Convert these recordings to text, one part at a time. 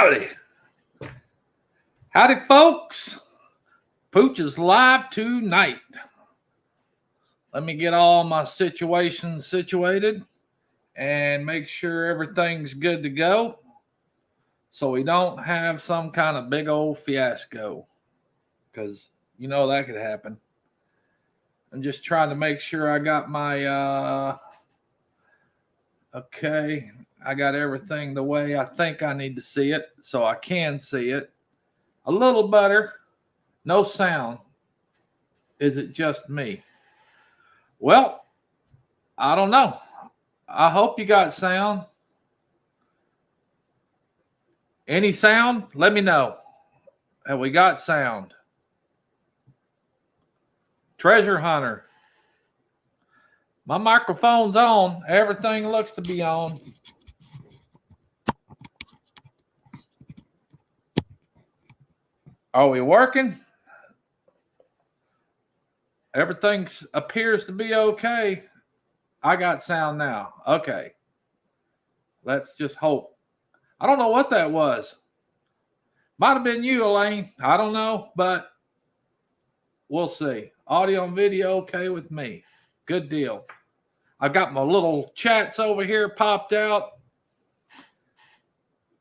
Howdy. Howdy, folks. Pooch is live tonight. Let me get all my situations situated and make sure everything's good to go so we don't have some kind of big old fiasco, because you know that could happen. I'm just trying to make sure I got my okay, I got everything the way I think I need to see it so I can see it a little better. No sound. Is it just me? Well, I don't know. I hope you got sound. Any sound? Let me know. Have we got sound? Treasure Hunter. My microphone's on. Everything looks to be on. Are we working? Everything appears to be okay. I got sound now. Okay. Let's just hope. I don't know what that was. Might have been you, Elaine. I don't know, but we'll see. Audio and video okay with me. Good deal. I've got my little chats over here popped out.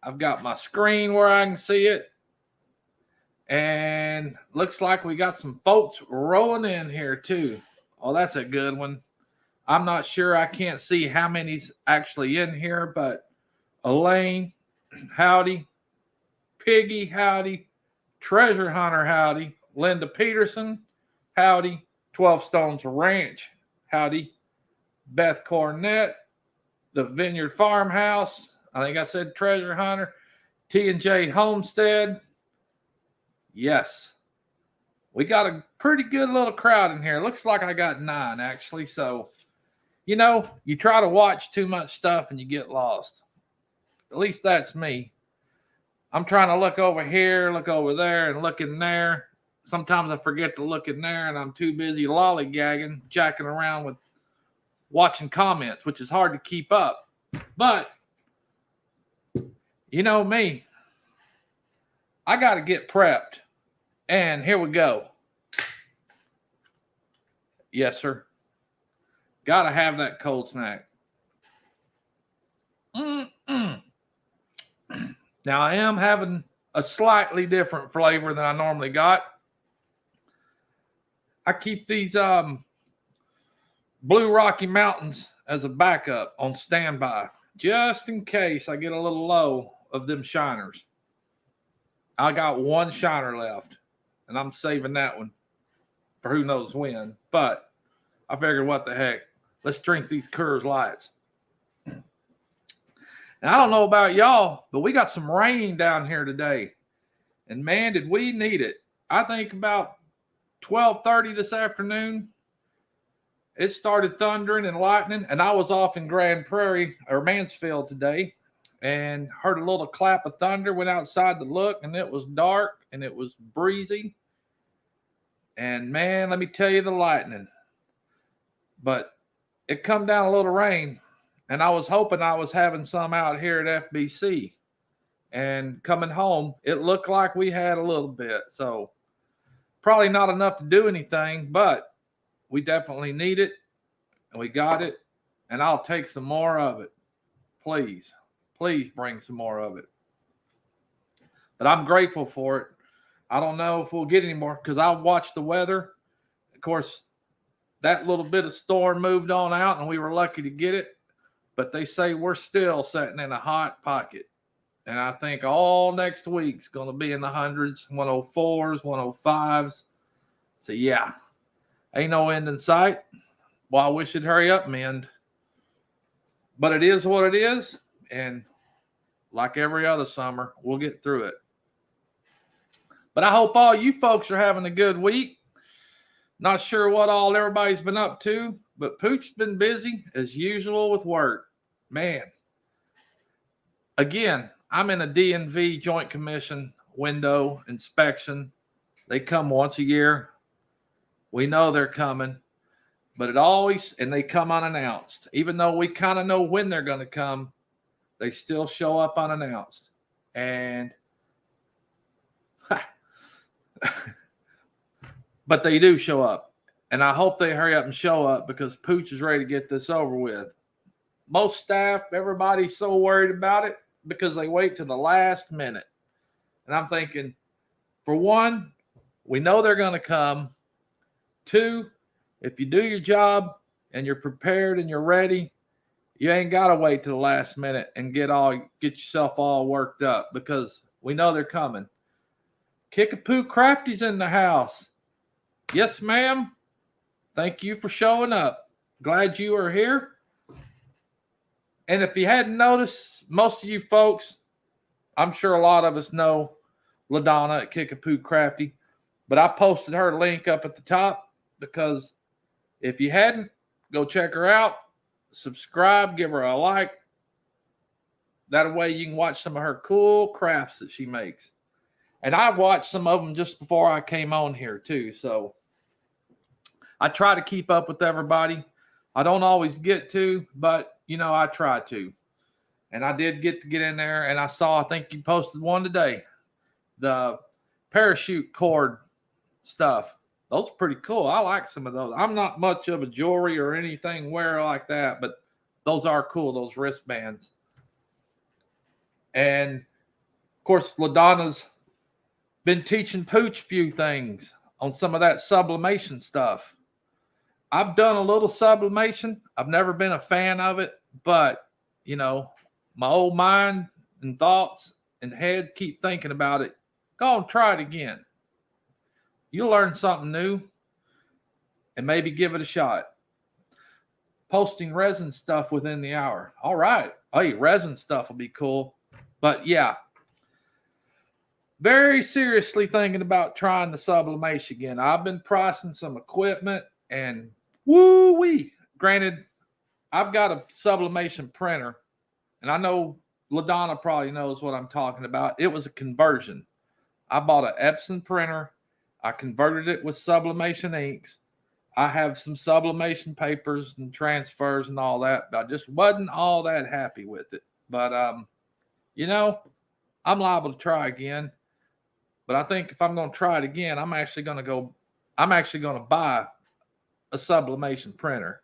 I've got my screen where I can see it. And looks like we got some folks rolling in here too. Oh, that's a good one. I'm not sure. I can't see how many's actually in here, but Elaine, howdy. Piggy, howdy. Treasure Hunter, howdy. Linda Peterson, howdy. 12 Stones Ranch, howdy. Beth Cornett, the Vineyard Farmhouse. I think I said Treasure Hunter. T&J Homestead. Yes. We got a pretty good little crowd in here. Looks like I got 9, actually. So, you know, you try to watch too much stuff and you get lost. At least that's me. I'm trying to look over here, look over there, and look in there. Sometimes I forget to look in there, and I'm too busy lollygagging, jacking around with watching comments, which is hard to keep up. But, you know me. I got to get prepped. And here we go. Yes, sir. Got to have that cold snack. Now, I am having a slightly different flavor than I normally got. I keep these Blue Rocky Mountains as a backup on standby, just in case I get a little low of them shiners. I got one shiner left, and I'm saving that one for who knows when. But I figured, what the heck? Let's drink these Coors Lights. And I don't know about y'all, but we got some rain down here today. And man, did we need it. I think about 12:30 this afternoon, it started thundering and lightning, and I was off in Grand Prairie or Mansfield today and heard a little clap of thunder, went outside to look, and it was dark and it was breezy. And man, let me tell you, the lightning. But it come down a little rain, and I was hoping I was having some out here at FBC. And coming home, it looked like we had a little bit. So probably not enough to do anything, but we definitely need it, and we got it, and I'll take some more of it. Please, please bring some more of it. But I'm grateful for it. I don't know if we'll get any more because I watched the weather. Of course, that little bit of storm moved on out, and we were lucky to get it. But they say we're still sitting in a hot pocket. And I think all next week's going to be in the hundreds, 104s, 105s. So, yeah, ain't no end in sight. Well, I wish it'd hurry up and end. But it is what it is. And like every other summer, we'll get through it. But I hope all you folks are having a good week. Not sure what all everybody's been up to, but Pooch's been busy as usual with work. Man. Again, I'm in a DNV Joint Commission window inspection. They come once a year. We know they're coming, but and they come unannounced. Even though we kind of know when they're going to come, they still show up unannounced. And but they do show up. And I hope they hurry up and show up because Pooch is ready to get this over with. Most staff, everybody's so worried about it because they wait to the last minute. And I'm thinking, for one, we know they're going to come. Two, if you do your job and you're prepared and you're ready, you ain't got to wait to the last minute and get yourself all worked up because we know they're coming. Kickapoo Crafty's in the house. Yes, ma'am. Thank you for showing up. Glad you are here. And if you hadn't noticed, most of you folks, I'm sure a lot of us know LaDonna at Kickapoo Crafty, but I posted her link up at the top because if you hadn't, go check her out, subscribe, give her a like. That way you can watch some of her cool crafts that she makes. And I watched some of them just before I came on here too. So I try to keep up with everybody. I don't always get to, but I try to. And I did get in there, and I think you posted one today. The parachute cord stuff. Those are pretty cool. I like some of those. I'm not much of a jewelry or anything wear like that, but those are cool, those wristbands. And of course, LaDonna's been teaching Pooch a few things on some of that sublimation stuff. I've done a little sublimation. I've never been a fan of it, but my old mind and thoughts and head keep thinking about it. Go and try it again. You'll learn something new and maybe give it a shot. Posting resin stuff within the hour. All right. Hey, resin stuff will be cool. But yeah, very seriously thinking about trying the sublimation again. I've been pricing some equipment and woo-wee. Granted, I've got a sublimation printer, and I know LaDonna probably knows what I'm talking about. It was a conversion. I bought an Epson printer. I converted it with sublimation inks. I have some sublimation papers and transfers and all that, but I just wasn't all that happy with it. But, I'm liable to try again. But I think if I'm going to try it again, I'm actually going to buy a sublimation printer.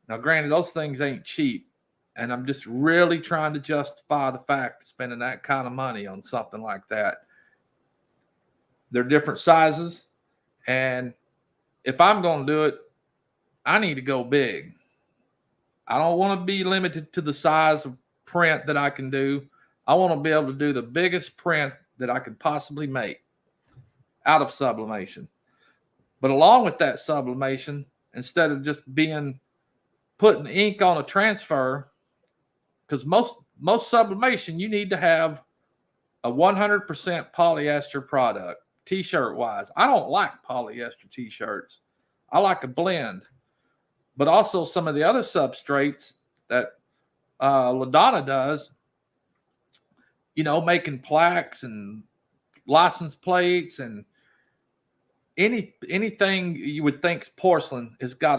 Now, granted, those things ain't cheap, and I'm just really trying to justify the fact of spending that kind of money on something like that. They're different sizes, and if I'm going to do it, I need to go big. I don't want to be limited to the size of print that I can do. I want to be able to do the biggest print that I could possibly make out of sublimation. But along with that sublimation, instead of just putting ink on a transfer, because most sublimation, you need to have a 100% polyester product, t-shirt wise. I don't like polyester t-shirts. I like a blend. But also some of the other substrates that LaDonna does, making plaques and license plates and anything you would think's porcelain has got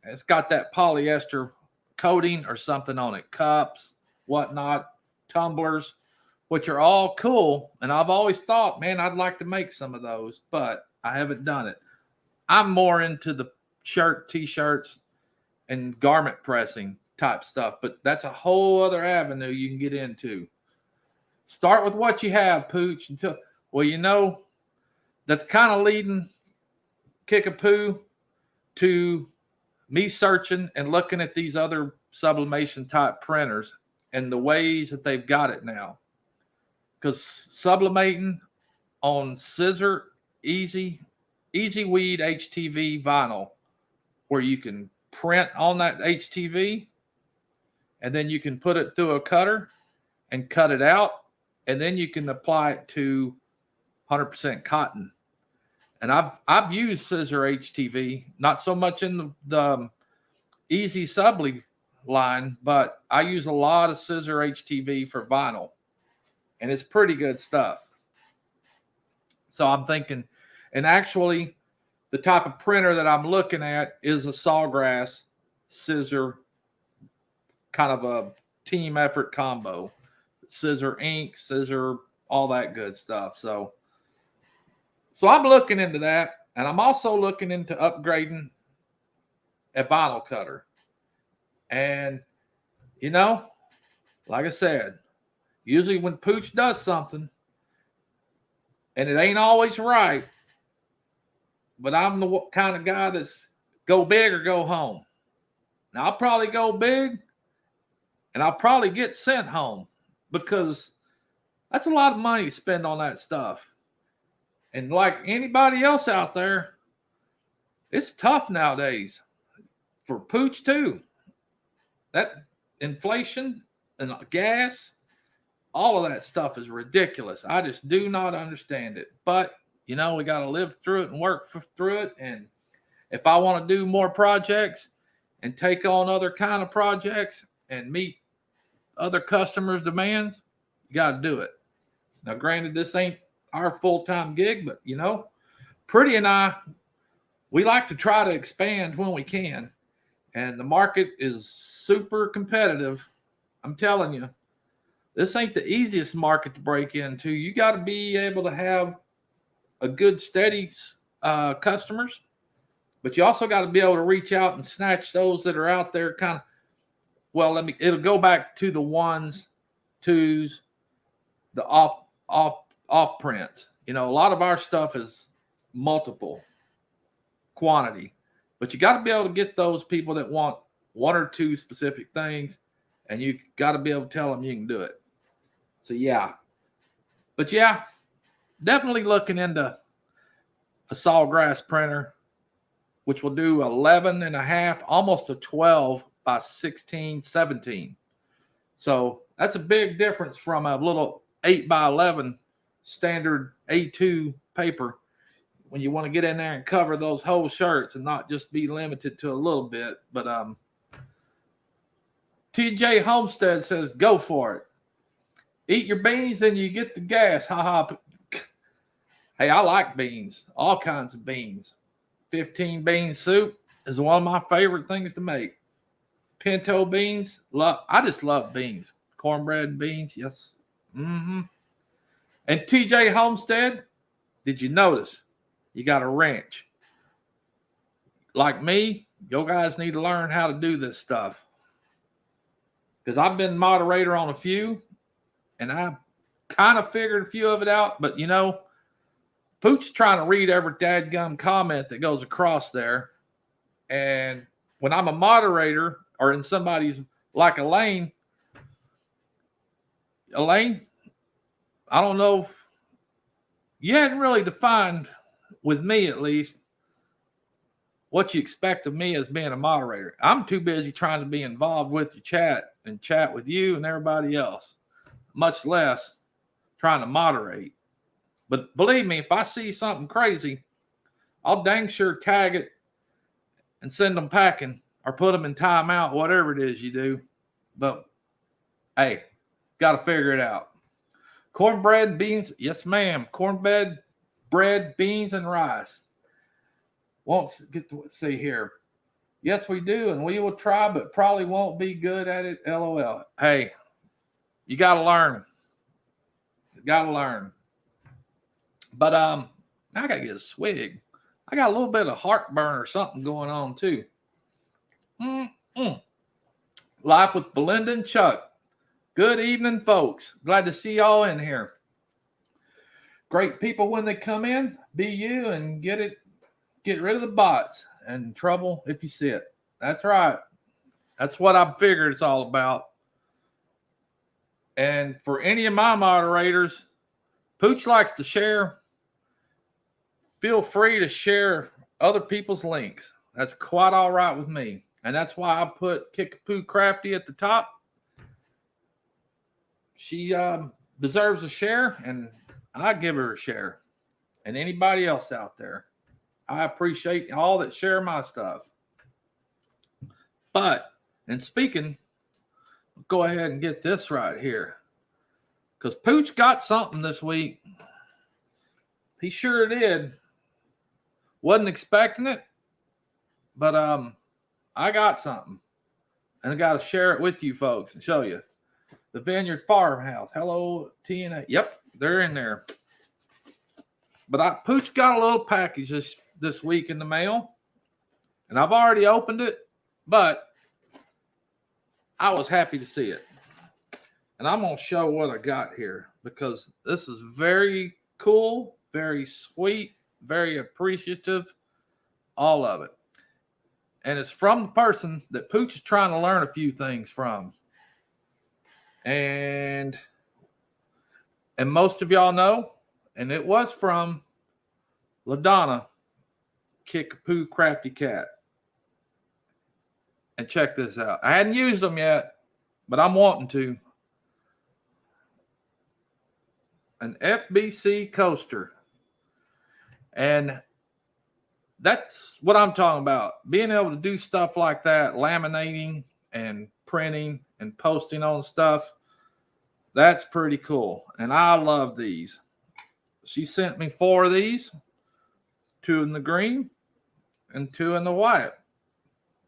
it's got that polyester coating or something on it. Cups, whatnot, tumblers, which are all cool. And I've always thought, man, I'd like to make some of those, but I haven't done it. I'm more into the t-shirts and garment pressing type stuff, but that's a whole other avenue you can get into. Start with what you have, Pooch. That's kind of leading Kickapoo to me searching and looking at these other sublimation type printers and the ways that they've got it now. Because sublimating on scissor, easy weed HTV vinyl, where you can print on that HTV and then you can put it through a cutter and cut it out, and then you can apply it to 100% cotton. And I've used scissor HTV, not so much in the easy subli line, but I use a lot of scissor HTV for vinyl, and it's pretty good stuff. So I'm thinking, and actually the type of printer that I'm looking at is a Sawgrass scissor, kind of a team effort combo. scissor ink, scissor, all that good stuff. So I'm looking into that, and I'm also looking into upgrading a vinyl cutter. And like I said, usually when Pooch does something, and it ain't always right, but I'm the kind of guy that's go big or go home. Now, I'll probably go big, and I'll probably get sent home, because that's a lot of money to spend on that stuff. And like anybody else out there, it's tough nowadays for Pooch too. That inflation and gas, all of that stuff is ridiculous. I just do not understand it. But, we got to live through it and work through it. And if I want to do more projects and take on other kind of projects and meet other customers' demands, you got to do it. Now, granted, this ain't our full-time gig, but, Pretty and I, we like to try to expand when we can. And the market is super competitive. I'm telling you, this ain't the easiest market to break into. You got to be able to have a good, steady customers, but you also got to be able to reach out and snatch those that are out there kind of, it'll go back to the ones, twos, the off prints. A lot of our stuff is multiple quantity, but you got to be able to get those people that want one or two specific things, and you got to be able to tell them you can do it. So definitely looking into a sawgrass printer, which will do 11 and a half, almost a 12 by 16, 17. So that's a big difference from a little 8 by 11 standard A2 paper when you want to get in there and cover those whole shirts and not just be limited to a little bit. But TJ Homestead says, go for it. Eat your beans and you get the gas. Ha ha. Hey, I like beans. All kinds of beans. 15 bean soup is one of my favorite things to make. Pinto beans. I just love beans. Cornbread and beans. Yes. Mm-hmm. And TJ Homestead, did you notice you got a wrench? Like me, you guys need to learn how to do this stuff. Because I've been moderator on a few, and I kind of figured a few of it out. But, Pooch's trying to read every dadgum comment that goes across there. And when I'm a moderator or in somebody's, like Elaine, I don't know if you hadn't really defined, with me at least, what you expect of me as being a moderator. I'm too busy trying to be involved with your chat and chat with you and everybody else, much less trying to moderate. But believe me, if I see something crazy, I'll dang sure tag it and send them packing or put them in timeout, whatever it is you do. But, hey, got to figure it out. Cornbread, beans. Yes, ma'am. Cornbread, bread, beans, and rice. Won't get to see here. Yes, we do, and we will try, but probably won't be good at it. LOL. Hey, you got to learn. You got to learn. But I got to get a swig. I got a little bit of heartburn or something going on too. Live with Belinda and Chuck. Good evening, folks. Glad to see y'all in here. Great people when they come in. Be you and get rid of the bots and trouble if you see it. That's right. That's what I figured it's all about. And for any of my moderators, Pooch likes to share. Feel free to share other people's links. That's quite all right with me. And that's why I put Kickapoo Crafty at the top. She deserves a share, and I give her a share. And anybody else out there, I appreciate all that share my stuff. But, and speaking, go ahead and get this right here. Because Pooch got something this week. He sure did. Wasn't expecting it, but I got something. And I got to share it with you folks and show you. The Vineyard Farmhouse. Hello, TNA. Yep, they're in there. But Pooch got a little package this week in the mail, and I've already opened it, but I was happy to see it. And I'm going to show what I got here because this is very cool, very sweet, very appreciative, all of it. And it's from the person that Pooch is trying to learn a few things from. And most of y'all know, and it was from LaDonna, Kickapoo Crafty Cat. And check this out. I hadn't used them yet, but I'm wanting to. An FBC coaster. And that's what I'm talking about. Being able to do stuff like that, laminating and printing and posting on stuff, that's pretty cool. And I love these. She sent me 4 of these, 2 in the green and 2 in the white.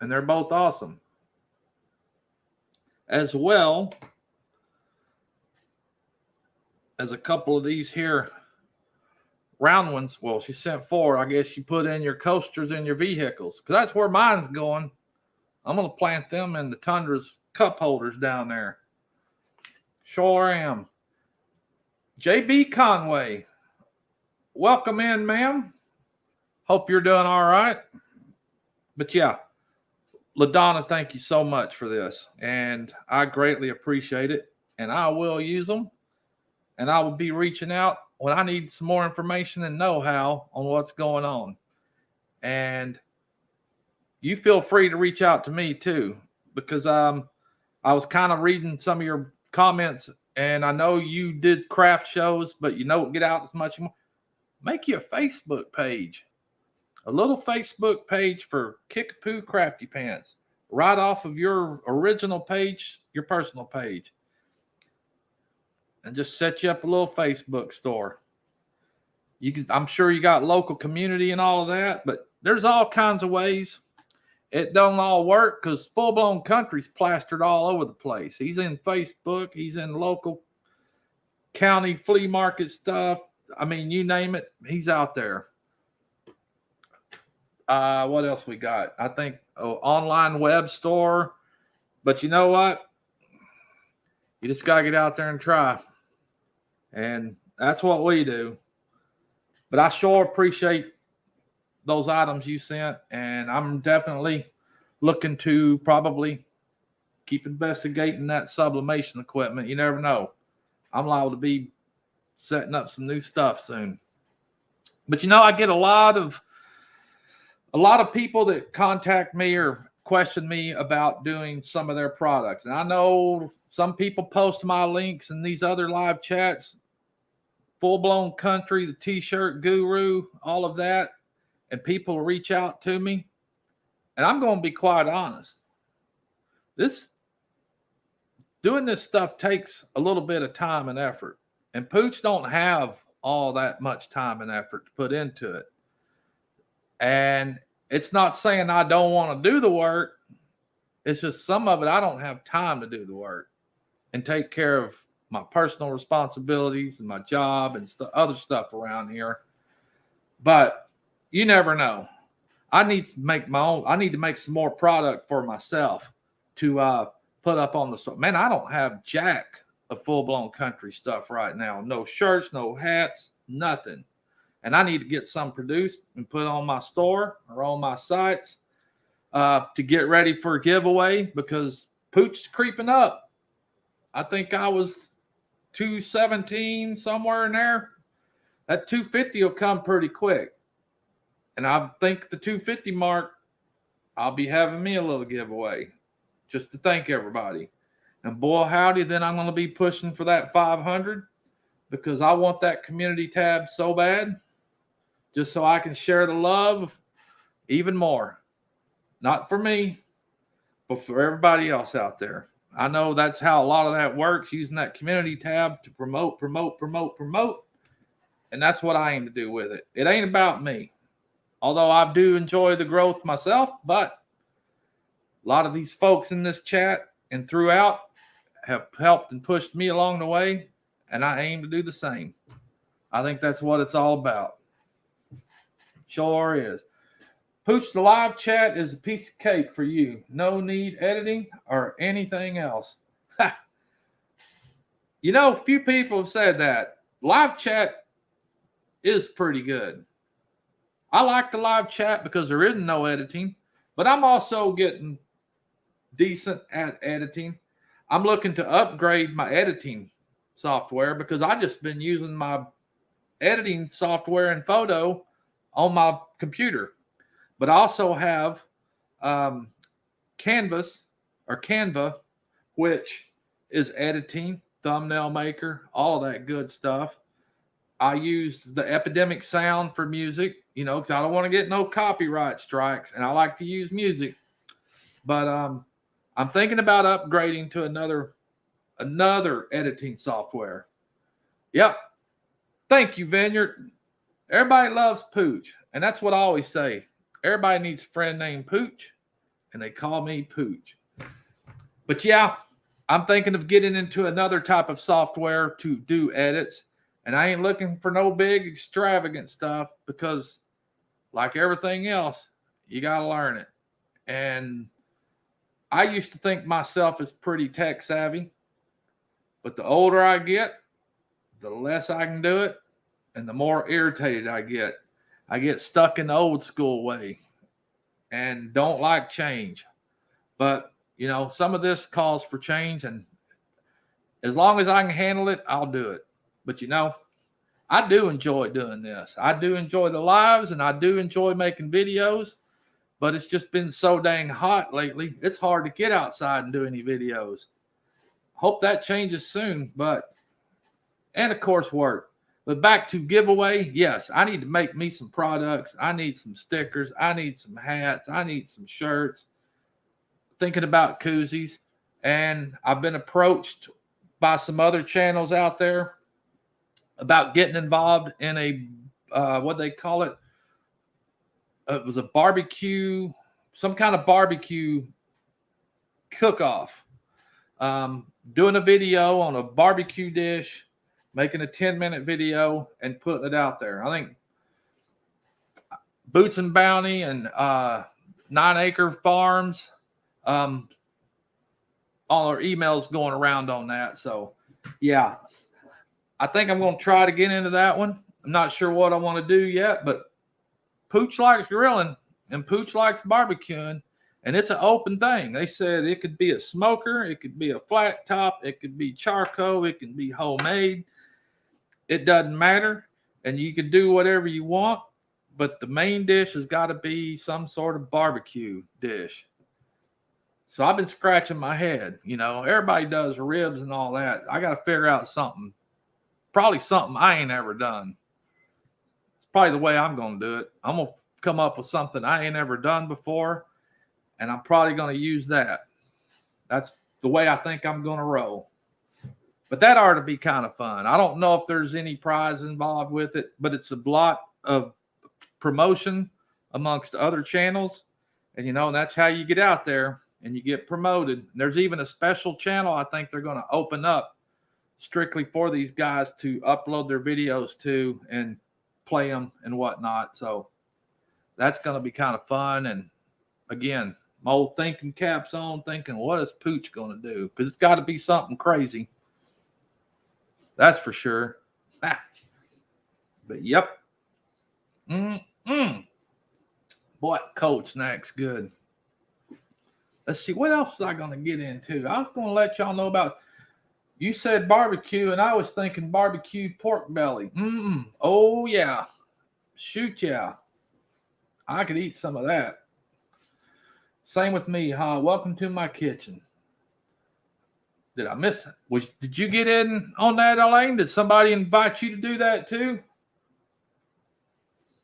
And they're both awesome. As well as a couple of these here round ones. Well, she sent 4. I guess you put in your coasters in your vehicles, because that's where mine's going. I'm going to plant them in the Tundra's cup holders down there. Sure am. JB Conway, welcome in, ma'am. Hope you're doing all right. But yeah, LaDonna, thank you so much for this. And I greatly appreciate it. And I will use them. And I will be reaching out when I need some more information and know-how on what's going on. And you feel free to reach out to me too, because I was kind of reading some of your comments, and I know you did craft shows, but you don't get out as much anymore. Make you a Facebook page, a little Facebook page for Kickapoo Crafty Pants, right off of your original page, your personal page, and just set you up a little Facebook store. You can, I'm sure you got local community and all of that, but there's all kinds of ways. It don't all work because Full Blown Country's plastered all over the place. He's in Facebook. He's in local county flea market stuff. I mean, you name it, he's out there. What else we got? I think online web store. But you know what? You just got to get out there and try. And that's what we do. But I sure appreciate those items you sent. And I'm definitely looking to probably keep investigating that sublimation equipment. You never know. I'm liable to be setting up some new stuff soon. But you know, I get a lot of people that contact me or question me about doing some of their products. And I know some people post my links in these other live chats, Full Blown Country, the T-shirt guru, all of that. And people reach out to me. And I'm going to be quite honest. Doing this stuff takes a little bit of time and effort. And Pooch don't have all that much time and effort to put into it. And it's not saying I don't want to do the work. It's just some of it I don't have time to do the work and take care of my personal responsibilities and my job and other stuff around here. But you never know. I need to make some more product for myself to put up on the store. Man, I don't have jack of Full Blown Country stuff right now. No shirts, no hats, nothing. And I need to get some produced and put on my store or on my sites to get ready for a giveaway, because Pooch is creeping up. I think I was 217 somewhere in there. That 250 will come pretty quick. And I think the 250 mark, I'll be having me a little giveaway just to thank everybody. And boy, howdy, then I'm going to be pushing for that 500 because I want that community tab so bad, just so I can share the love even more. Not for me, but for everybody else out there. I know that's how a lot of that works, using that community tab to promote. And that's what I aim to do with it. It ain't about me. Although I do enjoy the growth myself, but a lot of these folks in this chat and throughout have helped and pushed me along the way, and I aim to do the same. I think that's what it's all about. Sure is. Pooch, the live chat is a piece of cake for you. No need editing or anything else. You know, few people have said that. Live chat is pretty good. I like the live chat because there isn't no editing, but I'm also getting decent at editing. I'm looking to upgrade my editing software because I just been using my editing software and photo on my computer. But I also have Canvas or Canva, which is editing, thumbnail maker, all of that good stuff. I use the Epidemic Sound for music, you know, because I don't want to get no copyright strikes, and I like to use music. But I'm thinking about upgrading to another editing software. Yep. Thank you, Vineyard. Everybody loves Pooch, and that's what I always say. Everybody needs a friend named Pooch, and they call me Pooch. But yeah, I'm thinking of getting into another type of software to do edits, and I ain't looking for no big extravagant stuff because, like everything else, you got to learn it. And I used to think myself as pretty tech savvy, but the older I get, the less I can do it, and the more irritated I get. I get stuck in the old school way and don't like change. But, you know, some of this calls for change, and as long as I can handle it, I'll do it. But, you know, I do enjoy doing this. I do enjoy the lives, and I do enjoy making videos, but it's just been so dang hot lately. It's hard to get outside and do any videos. Hope that changes soon, and of course work. But back to giveaway, yes, I need to make me some products. I need some stickers. I need some hats. I need some shirts. Thinking about koozies. And I've been approached by some other channels out there about getting involved in a, what they call it. It was a barbecue, some kind of barbecue cook-off. Doing a video on a barbecue dish, making a 10-minute video and putting it out there. I think Boots and Bounty and 9 Acre Farms, all our emails going around on that. So, yeah, I think I'm going to try to get into that one. I'm not sure what I want to do yet, but Pooch likes grilling and Pooch likes barbecuing, and it's an open thing. They said it could be a smoker, it could be a flat top, it could be charcoal, it can be homemade. It doesn't matter, and you can do whatever you want, but the main dish has got to be some sort of barbecue dish. So I've been scratching my head. You know, everybody does ribs and all that. I got to figure out something, probably something I ain't ever done. It's probably the way I'm going to do it. I'm going to come up with something I ain't ever done before, and I'm probably going to use that. That's the way I think I'm going to roll. But that ought to be kind of fun. I don't know if there's any prize involved with it, but it's a lot of promotion amongst other channels. And, you know, that's how you get out there and you get promoted. And there's even a special channel I think they're going to open up strictly for these guys to upload their videos to and play them and whatnot. So that's going to be kind of fun. And, again, my old thinking caps on, thinking, what is Pooch going to do? Because it's got to be something crazy. That's for sure. But yep. Boy, cold snack's good. Let's see. What else was I going to get into? I was going to let y'all know about, you said barbecue, and I was thinking barbecue pork belly. Oh, yeah. Shoot, yeah. I could eat some of that. Same with me, huh? Welcome to my kitchen. Did I miss it? Did you get in on that, Elaine? Did somebody invite you to do that too?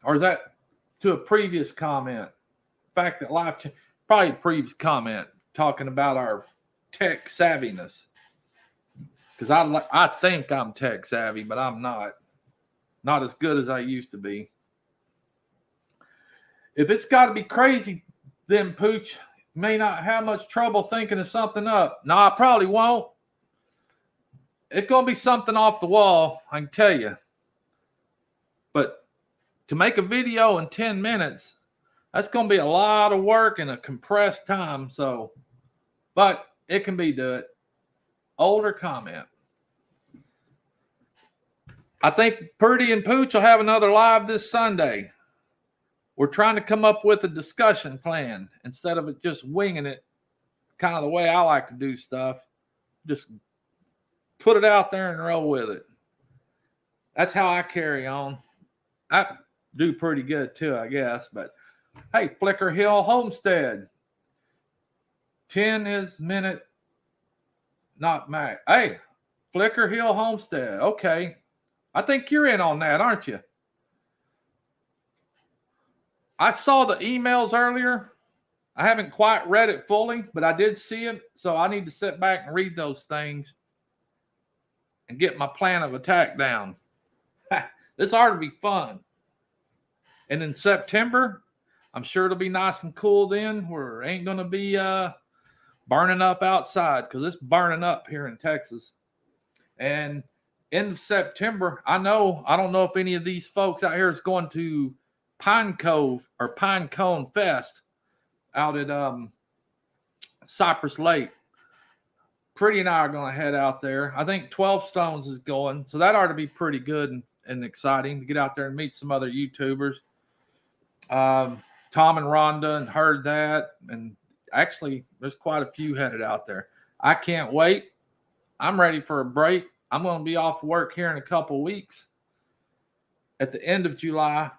Or is that to a previous comment? The fact that probably a previous comment talking about our tech savviness. Because I think I'm tech savvy, but I'm not. Not as good as I used to be. If it's got to be crazy, then Pooch may not have much trouble thinking of something up. No, I probably won't. it's going to be something off the wall, I can tell you. But to make a video in 10 minutes, that's going to be a lot of work in a compressed time. So, but it can be done. Older comment. I think Purdy and Pooch will have another live this Sunday. We're trying to come up with a discussion plan instead of it just winging it, kind of the way I like to do stuff. Just put it out there and roll with it. That's how I carry on. I do pretty good too, I guess. But hey, Flicker Hill Homestead. 10 is minute, not Mac. Hey, Flicker Hill Homestead. Okay. I think you're in on that, aren't you? I saw the emails earlier. I haven't quite read it fully, but I did see it. So I need to sit back and read those things and get my plan of attack down. This ought to be fun. And in September, I'm sure it'll be nice and cool then, where it ain't going to be burning up outside, because it's burning up here in Texas. And in September, I don't know if any of these folks out here is going to Pine Cove or Pine Cone Fest out at Cypress Lake. Pretty and I are going to head out there. I think 12 Stones is going, so that ought to be pretty good and exciting to get out there and meet some other YouTubers. Tom and Rhonda and heard that, and actually there's quite a few headed out there. I can't wait. I'm ready for a break. I'm going to be off work here in a couple weeks at the end of July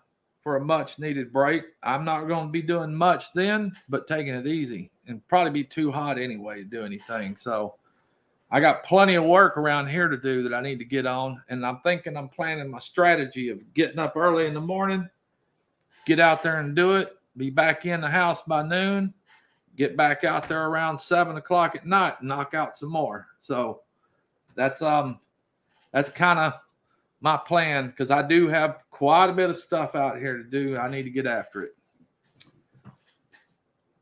for a much needed break. I'm not going to be doing much then, but taking it easy, and probably be too hot anyway to do anything. So I got plenty of work around here to do that I need to get on. And I'm planning my strategy of getting up early in the morning, get out there and do it, be back in the house by noon, get back out there around 7 o'clock at night and knock out some more. So that's kind of my plan, because I do have quite a bit of stuff out here to do. I need to get after it.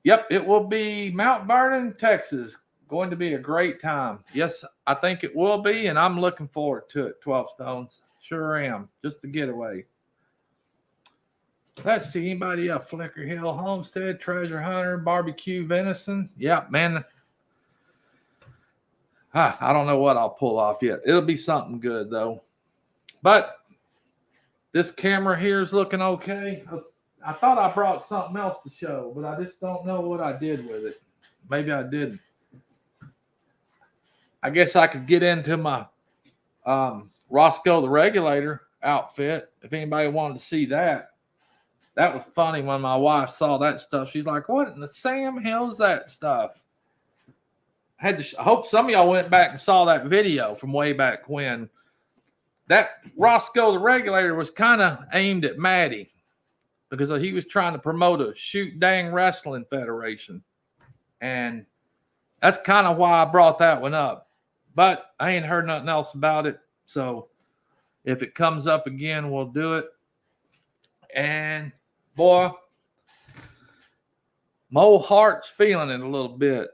Yep, it will be Mount Vernon, Texas. Going to be a great time. Yes, I think it will be, and I'm looking forward to it, 12 Stones. Sure am. Just a getaway. Let's see, anybody else? Flicker Hill Homestead, Treasure Hunter, Barbecue Venison. Yeah, man. I don't know what I'll pull off yet. It'll be something good, though. But this camera here is looking okay. I thought I brought something else to show, but I just don't know what I did with it. Maybe I didn't. I guess I could get into my Roscoe the Regulator outfit if anybody wanted to see that. That was funny when my wife saw that stuff. She's like, what in the Sam hell is that stuff? I hope some of y'all went back and saw that video from way back when. That Roscoe the Regulator was kind of aimed at Maddie, because he was trying to promote a Shoot Dang Wrestling Federation. And that's kind of why I brought that one up. But I ain't heard nothing else about it. So if it comes up again, we'll do it. And boy, my old heart's feeling it a little bit.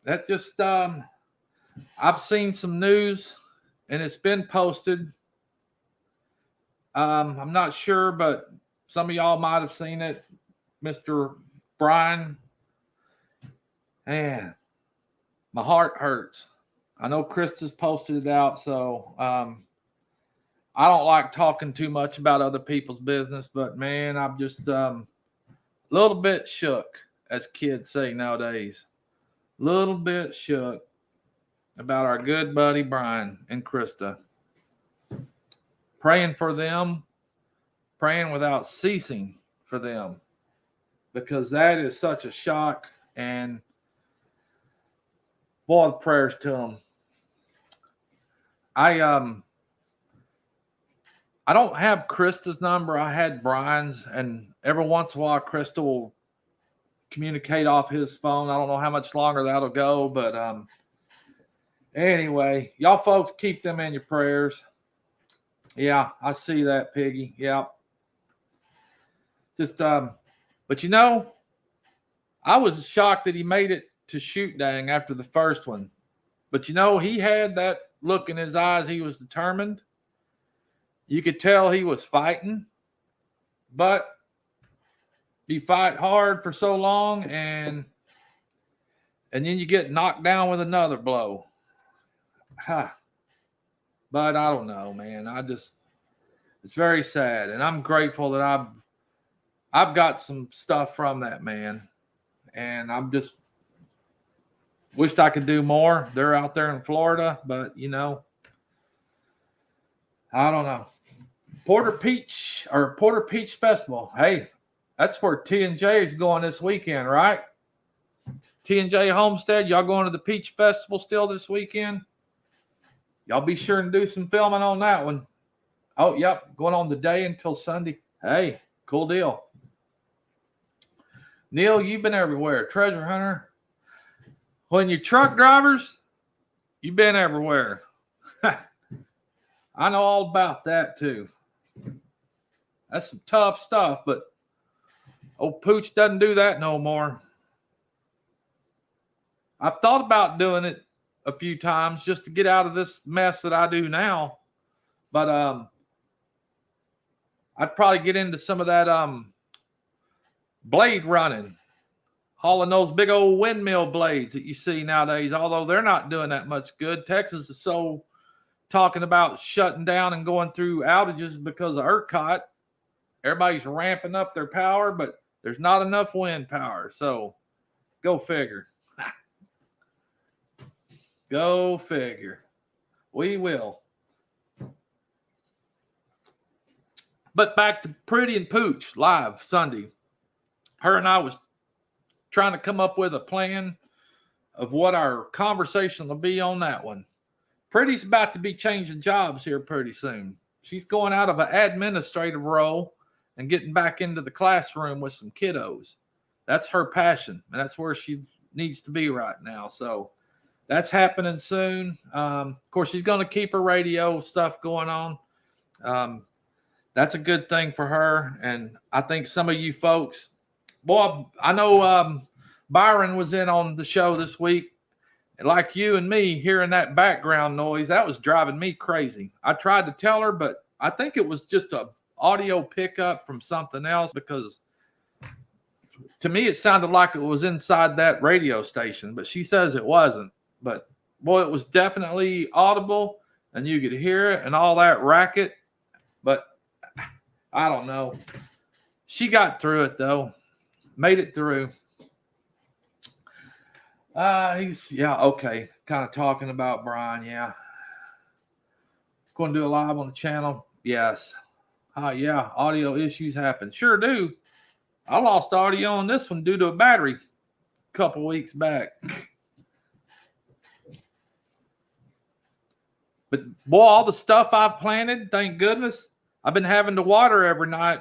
That just, I've seen some news and it's been posted. I'm not sure, but some of y'all might have seen it. Mr. Brian. Man, my heart hurts. I know Krista's posted it out, so I don't like talking too much about other people's business, but man, I'm just a little bit shook, as kids say nowadays. Little bit shook about our good buddy Brian and Krista. Praying for them, praying without ceasing for them, because that is such a shock. And boy, prayers to them. I don't have Krista's number. I had Brian's, and every once in a while Krista will communicate off his phone. I don't know how much longer that'll go, but anyway, y'all folks keep them in your prayers. Yeah, I see that, Piggy. Yeah. Just but you know, I was shocked that he made it to Shoot Dang after the first one. But you know, he had that look in his eyes, he was determined. You could tell he was fighting, but you fight hard for so long, and then you get knocked down with another blow. But I don't know, man. It's very sad, and I'm grateful that I've got some stuff from that man, and I'm just wished I could do more. They're out there in Florida, but I don't know. Porter Peach Festival. Hey, that's where T&J is going this weekend, right? T&J Homestead, y'all going to the Peach Festival still this weekend? Y'all be sure and do some filming on that one. Oh, yep, going on the day until Sunday. Hey, cool deal. Neil, you've been everywhere. Treasure hunter. When you're truck drivers, you've been everywhere. I know all about that too. That's some tough stuff, but old Pooch doesn't do that no more. I've thought about doing it a few times just to get out of this mess that I do now. But I'd probably get into some of that blade running, hauling those big old windmill blades that you see nowadays, although they're not doing that much good. Texas is so talking about shutting down and going through outages because of ERCOT. Everybody's ramping up their power, but there's not enough wind power. So go figure. Go figure. We will. But back to Pretty and Pooch live Sunday. Her and I was trying to come up with a plan of what our conversation will be on that one. Pretty's about to be changing jobs here pretty soon. She's going out of an administrative role and getting back into the classroom with some kiddos. That's her passion, and that's where she needs to be right now. So that's happening soon. Of course, she's going to keep her radio stuff going on. That's a good thing for her. And I think some of you folks, boy, I know Byron was in on the show this week. And like you and me, hearing that background noise, that was driving me crazy. I tried to tell her, but I think it was just a audio pickup from something else, because to me it sounded like it was inside that radio station, but she says it wasn't. But boy, it was definitely audible, and you could hear it and all that racket. But I don't know. She got through it though. Made it through. Okay. Kind of talking about Brian, yeah. Going to do a live on the channel? Yes. Yeah, audio issues happen. Sure do. I lost audio on this one due to a battery a couple weeks back. But boy, all the stuff I've planted, thank goodness, I've been having to water every night,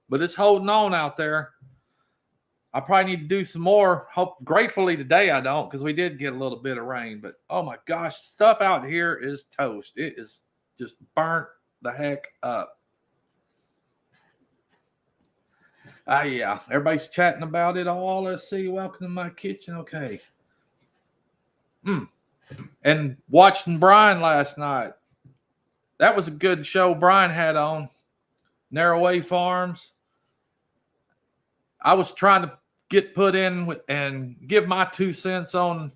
but it's holding on out there. I probably need to do some more. Gratefully today I don't, because we did get a little bit of rain. But oh my gosh, stuff out here is toast. It is just burnt the heck up. Yeah, everybody's chatting about it all. Let's see. Welcome to my kitchen. Okay. And watching Brian last night. That was a good show Brian had on. Narrowway Farms. I was trying to get put in and give my 2 cents on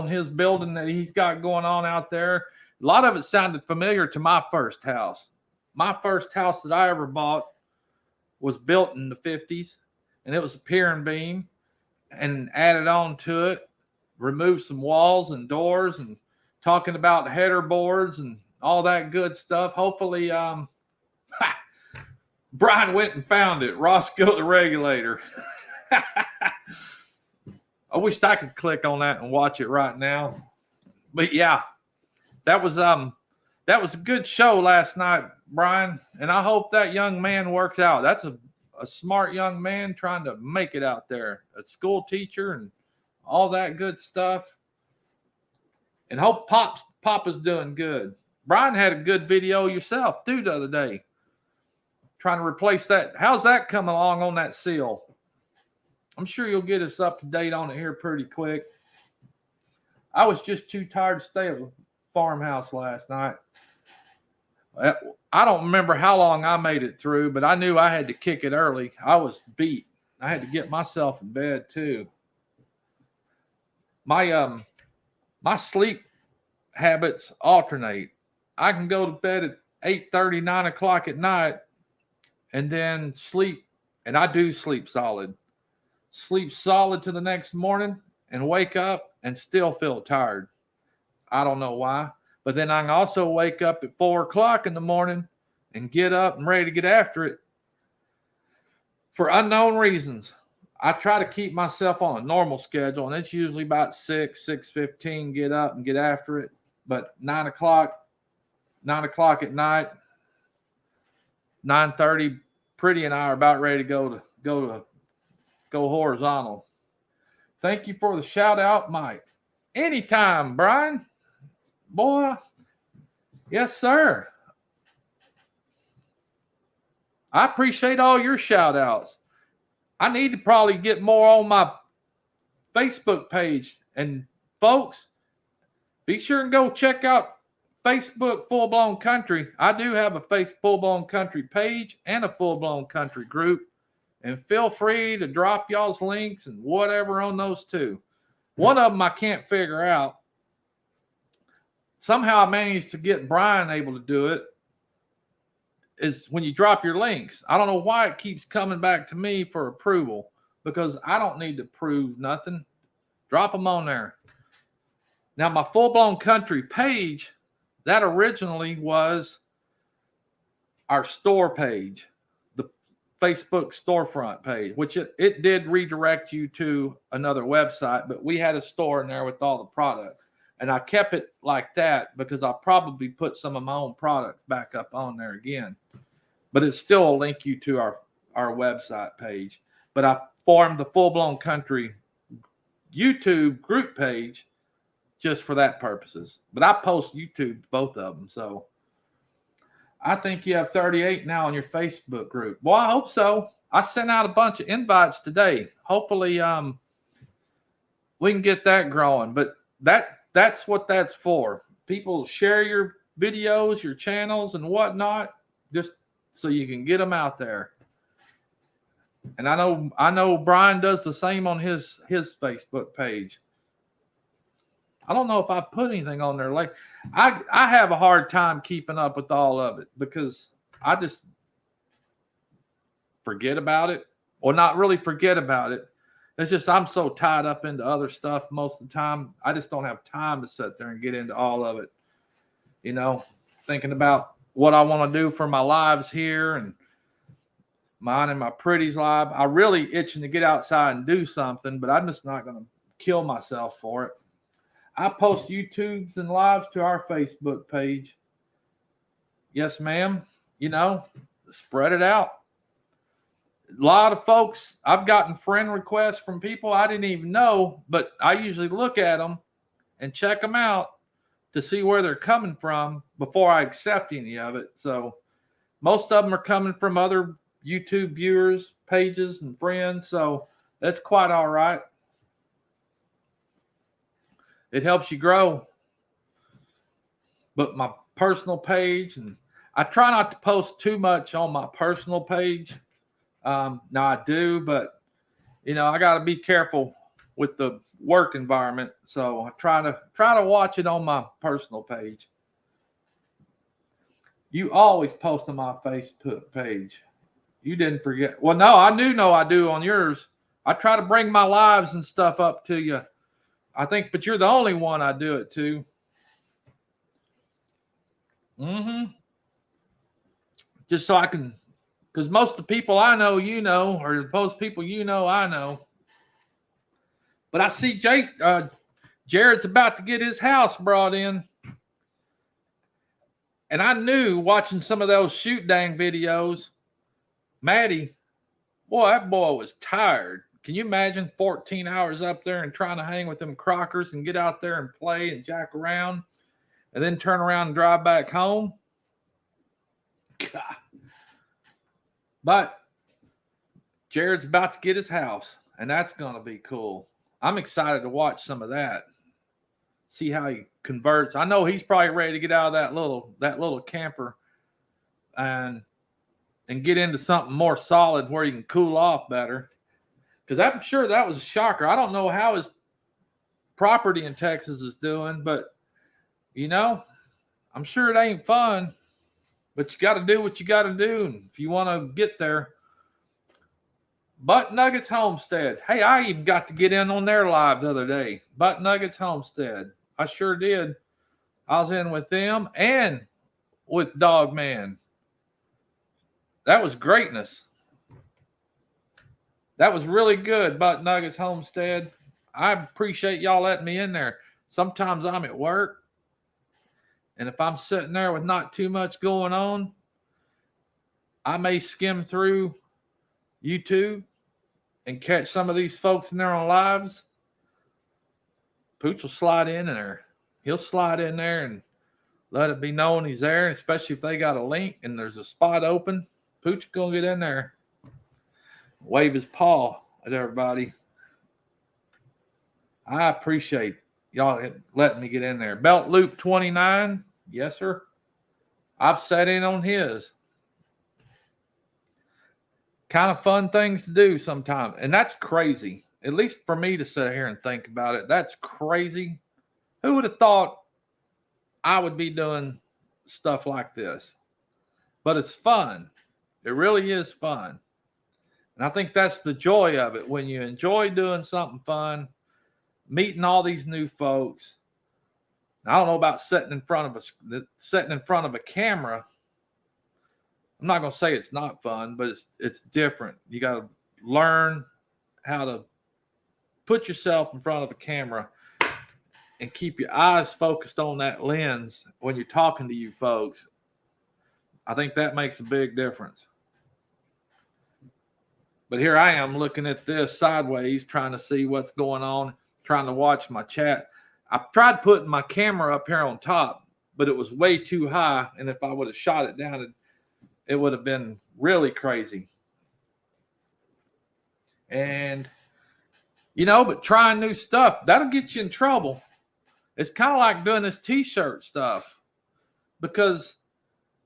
his building that he's got going on out there. A lot of it sounded familiar to my first house. My first house that I ever bought was built in the 50s, and it was a pier and beam, and added on to it, removed some walls and doors, and talking about header boards and all that good stuff. Hopefully, Brian went and found it. Roscoe the regulator. I wished I could click on that and watch it right now. But yeah, that was a good show last night, Brian. And I hope that young man works out. That's a smart young man trying to make it out there. A school teacher and all that good stuff. And hope Papa's doing good. Brian had a good video yourself too the other day. Trying to replace that. How's that coming along on that seal? I'm sure you'll get us up to date on it here pretty quick. I was just too tired to stay farmhouse last night. I don't remember how long I made it through, but I knew I had to kick it early. I was beat. I had to get myself in bed too. My sleep habits alternate. I can go to bed at 8:30, 9 o'clock at night, and then sleep, and I do sleep solid. Sleep solid to the next morning and wake up and still feel tired. I don't know why. But then I can also wake up at 4 o'clock in the morning and get up and ready to get after it for unknown reasons. I try to keep myself on a normal schedule, and it's usually about 6:15, get up and get after it. But 9 o'clock at night, 9:30, Pretty and I are about ready to go horizontal. Thank you for the shout out, Mike. Anytime, Brian. Boy, yes, sir. I appreciate all your shout outs. I need to probably get more on my Facebook page. And folks, be sure and go check out Facebook Full Blown Country. I do have a Full Blown Country page and a Full Blown Country group. And feel free to drop y'all's links and whatever on those two. One of them I can't figure out. Somehow I managed to get Brian able to do it. Is when you drop your links. I don't know why it keeps coming back to me for approval, because I don't need to prove nothing. Drop them on there. Now, my Full Blown Country page, that originally was our store page, the Facebook storefront page, which it did redirect you to another website, but we had a store in there with all the products. And I kept it like that because I'll probably put some of my own products back up on there again. But it still will link you to our website page. But I formed the Full Blown Country YouTube group page just for that purposes. But I post YouTube, both of them. So I think you have 38 now on your Facebook group. Well, I hope so. I sent out a bunch of invites today. Hopefully we can get that growing. But that's what that's for. People share your videos, your channels, and whatnot, just so you can get them out there. And I know Brian does the same on his Facebook page. I don't know if I put anything on there. Like I have a hard time keeping up with all of it because I just forget about it, or not really forget about it. It's just I'm so tied up into other stuff most of the time. I just don't have time to sit there and get into all of it. You know, thinking about what I want to do for my lives here and mine and my Pretty's live. I really itching to get outside and do something, but I'm just not going to kill myself for it. I post YouTubes and lives to our Facebook page. Yes, ma'am. You know, spread it out. A lot of folks, I've gotten friend requests from people I didn't even know, but I usually look at them and check them out to see where they're coming from before I accept any of it. So most of them are coming from other YouTube viewers, pages, and friends. So that's quite all right. It helps you grow. But my personal page, and I try not to post too much on my personal page. Now I do, but you know, I got to be careful with the work environment. So I try to watch it on my personal page. You always post on my Facebook page. You didn't forget. Well, no, I do on yours. I try to bring my lives and stuff up to you. I think, but you're the only one I do it to. Just so I can, because most of the people I know, you know, or most people you know, I know. But I see Jared's about to get his house brought in. And I knew watching some of those shoot dang videos, Maddie, boy, that boy was tired. Can you imagine 14 hours up there and trying to hang with them crockers and get out there and play and jack around and then turn around and drive back home? God. But Jared's about to get his house, and that's going to be cool. I'm excited to watch some of that. see how he converts. I know he's probably ready to get out of that little camper and get into something more solid where he can cool off better. Because I'm sure that was a shocker. I don't know how his property in Texas is doing, but you know, I'm sure it ain't fun. But you got to do what you got to do, and if you want to get there. Butt Nuggets Homestead. Hey, I even got to get in on their live the other day. Butt Nuggets Homestead. I sure did. I was in with them and with Dog Man. That was greatness. That was really good, Butt Nuggets Homestead. I appreciate y'all letting me in there. Sometimes I'm at work, and if I'm sitting there with not too much going on, I may skim through YouTube and catch some of these folks in there on lives. Pooch will slide in there. He'll slide in there and let it be known he's there, especially if they got a link and there's a spot open. Pooch gonna get in there, wave his paw at everybody. I appreciate y'all letting me get in there. Belt Loop 29, yes sir. I've sat in on his. Kind of fun things to do sometimes, and that's crazy. At least for me to sit here and think about it, that's crazy. Who would have thought I would be doing stuff like this? But it's fun. It really is fun. And I think that's the joy of it. When you enjoy doing something fun, meeting all these new folks. I don't know about sitting in front of a camera. I'm not going to say it's not fun, but it's different. You got to learn how to put yourself in front of a camera and keep your eyes focused on that lens when you're talking to you folks. I think that makes a big difference. But here I am looking at this sideways, trying to see what's going on, trying to watch my chat. I tried putting my camera up here on top, but it was way too high. And if I would have shot it down, it would have been really crazy. And, you know, but trying new stuff, that'll get you in trouble. It's kind of like doing this t-shirt stuff, because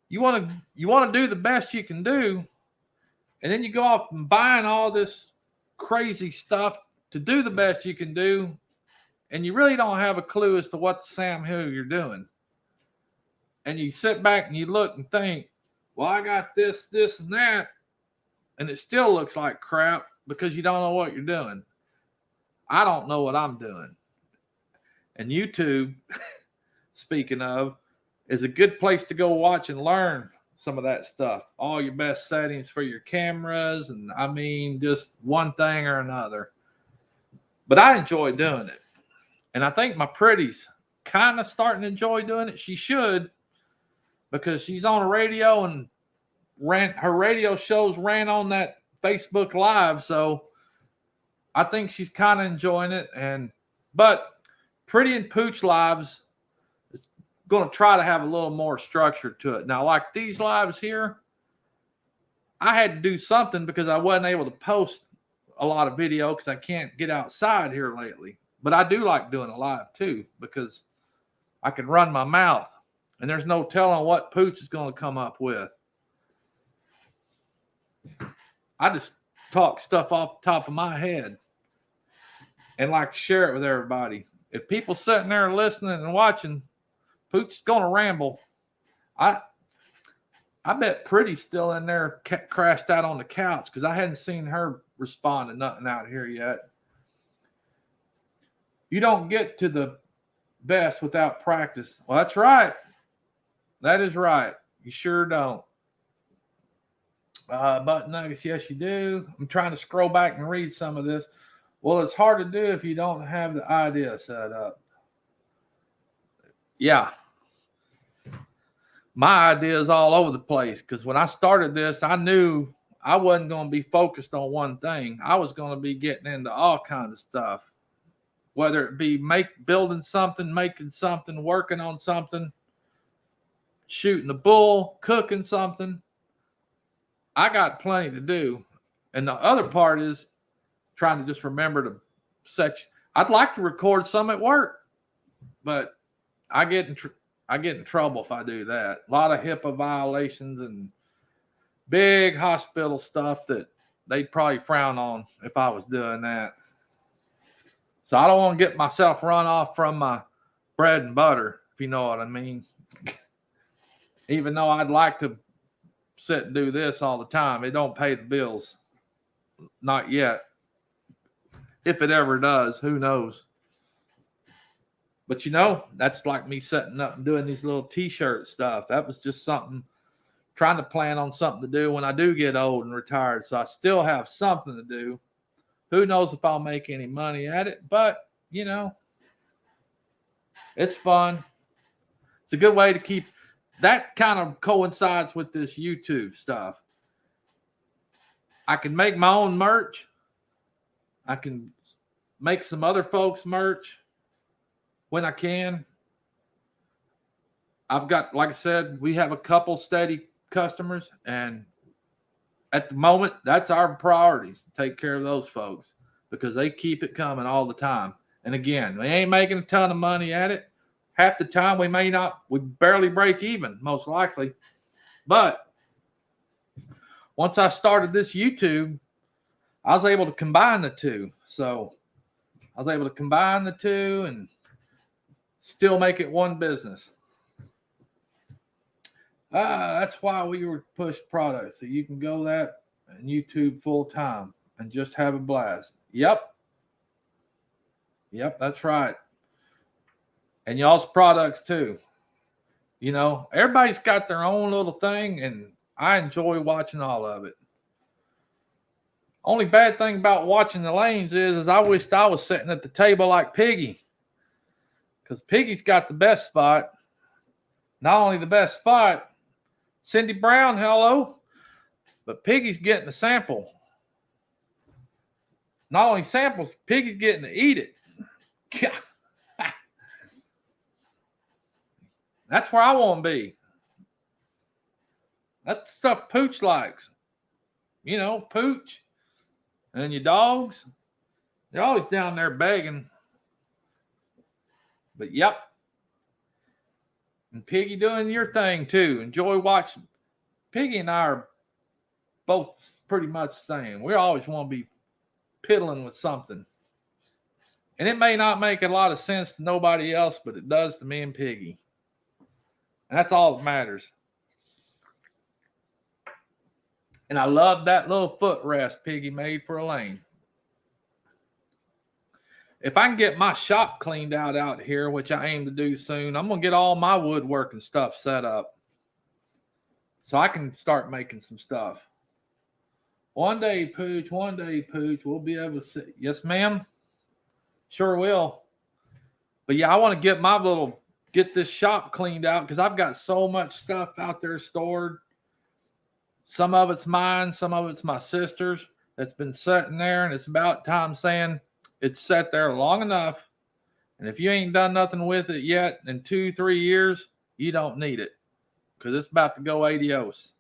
you want to do the best you can do, and then you go off and buying all this crazy stuff to do the best you can do, and you really don't have a clue as to what the Sam Hill you're doing. And you sit back and you look and think, well, I got this, this, and that, and it still looks like crap because you don't know what you're doing. I don't know what I'm doing. And YouTube, speaking of, is a good place to go watch and learn some of that stuff. All your best settings for your cameras, and I mean, just one thing or another. But I enjoy doing it. And I think my pretty's kind of starting to enjoy doing it. She should, because she's on a radio, and her radio shows ran on that Facebook Live. So I think she's kind of enjoying it. But Pretty and Pooch lives is going to try to have a little more structure to it. Now, like these lives here, I had to do something because I wasn't able to post a lot of video because I can't get outside here lately. But I do like doing a live too, because I can run my mouth and there's no telling what Pooch is going to come up with. I just talk stuff off the top of my head and like to share it with everybody. If people sitting there listening and watching, Pooch is going to ramble. I bet Pretty's still in there, crashed out on the couch, because I hadn't seen her respond to nothing out here yet. You don't get to the best without practice. Well, that's right. That is right. You sure don't. Button Nuggets, yes, you do. I'm trying to scroll back and read some of this. Well, it's hard to do if you don't have the idea set up. Yeah. My idea is all over the place, because when I started this, I knew I wasn't going to be focused on one thing. I was going to be getting into all kinds of stuff, whether it be building something, making something, working on something, shooting a bull, cooking something. I got plenty to do. And the other part is trying to just remember to I'd like to record some at work, but I get in trouble if I do that. A lot of HIPAA violations and big hospital stuff that they'd probably frown on if I was doing that. So I don't want to get myself run off from my bread and butter, if you know what I mean. Even though I'd like to sit and do this all the time, it don't pay the bills. Not yet. If it ever does, who knows? But you know, that's like me setting up and doing these little t-shirt stuff. That was just something, trying to plan on something to do when I do get old and retired. So I still have something to do. Who knows if I'll make any money at it, but you know, it's fun. It's a good way to keep, that kind of coincides with this YouTube stuff. I can make my own merch. I can make some other folks' merch when I can. I've got, like I said, we have a couple steady customers, and at the moment, that's our priorities, to take care of those folks, because they keep it coming all the time. And again, we ain't making a ton of money at it. Half the time we barely break even, most likely. But once I started this YouTube, I was able to combine the two. So I was able to combine the two and still make it one business. That's why we were push products, so you can go that and YouTube full time and just have a blast. Yep, that's right. And y'all's products too. You know, everybody's got their own little thing, and I enjoy watching all of it. Only bad thing about watching the lanes is I wished I was sitting at the table like Piggy, because Piggy's got the best spot. Not only the best spot, Cindy Brown, hello, but Piggy's getting the sample. Not only samples, Piggy's getting to eat it. That's where I want to be. That's the stuff Pooch likes. You know, Pooch and your dogs, they're always down there begging. But yep. And Piggy doing your thing too. Enjoy watching. Piggy and I are both pretty much the same. We always want to be piddling with something. And it may not make a lot of sense to nobody else, but it does to me and Piggy. And that's all that matters. And I love that little footrest Piggy made for Elaine. If I can get my shop cleaned out here, which I aim to do soon, I'm going to get all my woodworking stuff set up so I can start making some stuff. One day, Pooch, we'll be able to see. Yes, ma'am. Sure will. But yeah, I want to get this shop cleaned out, because I've got so much stuff out there stored. Some of it's mine, some of it's my sister's that's been sitting there, and it's about time saying it's sat there long enough. And if you ain't done nothing with it yet in 2-3 years, you don't need it, because it's about to go adios.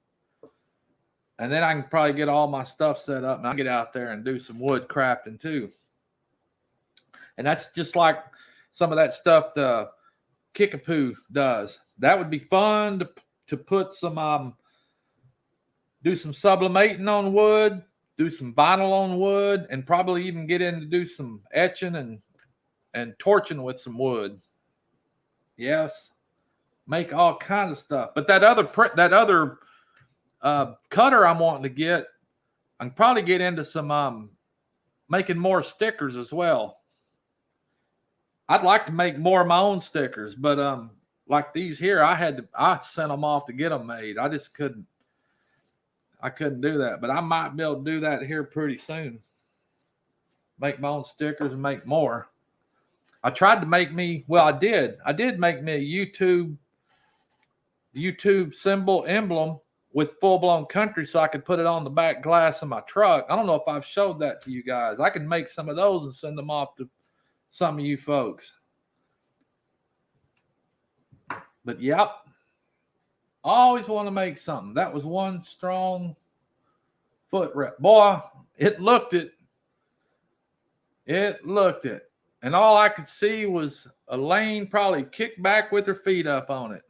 And then I can probably get all my stuff set up and I'll get out there and do some wood crafting too. And that's just like some of that stuff the Kickapoo does. That would be fun to put some, do some sublimating on wood, do some vinyl on wood, and probably even get in to do some etching and torching with some wood. Yes, make all kinds of stuff. But that other cutter I'm wanting to get, I can probably get into some making more stickers as well. I'd like to make more of my own stickers, but like these here, I sent them off to get them made. I just couldn't do that, but I might be able to do that here pretty soon. Make my own stickers and make more. I tried to make me, well, I did make me a YouTube symbol emblem with full-blown country, so I could put it on the back glass of my truck. I don't know if I've showed that to you guys. I can make some of those and send them off to some of you folks. But yep, I always want to make something. That was one strong footrest. Boy, it looked it. It looked it. And all I could see was Elaine probably kick back with her feet up on it.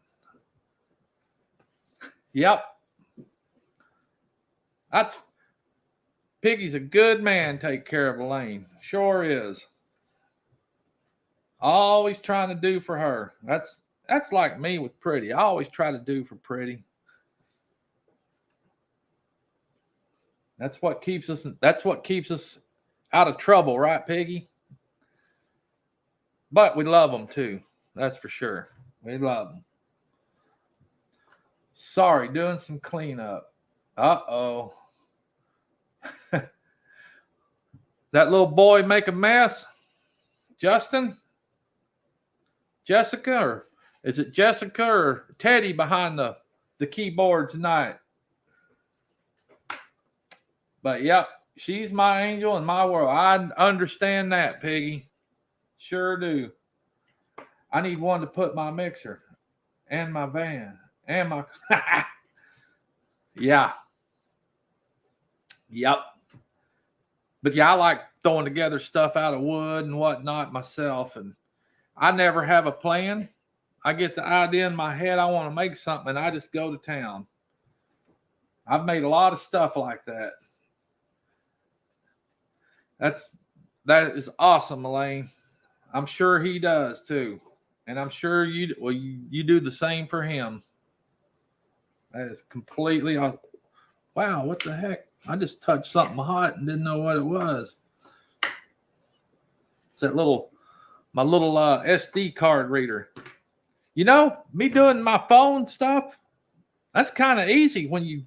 Yep. That's Piggy's a good man, take care of Elaine. Sure is. Always trying to do for her. That's like me with Pretty. I always try to do for Pretty. That's what keeps us out of trouble, right, Piggy? But we love them too. That's for sure. We love them. Sorry, doing some cleanup. Uh-oh. That little boy make a mess? Justin? Jessica? Or is it Jessica or Teddy behind the keyboard tonight? But yep, she's my angel in my world. I understand that, Piggy. Sure do. I need one to put my mixer and my van and my yeah. Yep. But yeah, I like throwing together stuff out of wood and whatnot myself, and I never have a plan. I get the idea in my head, I want to make something, and I just go to town. I've made a lot of stuff like that. That is awesome, Elaine. I'm sure he does too. And I'm sure you do the same for him. That is completely wow, what the heck? I just touched something hot and didn't know what it was. It's that my little SD card reader. You know, me doing my phone stuff, that's kind of easy when you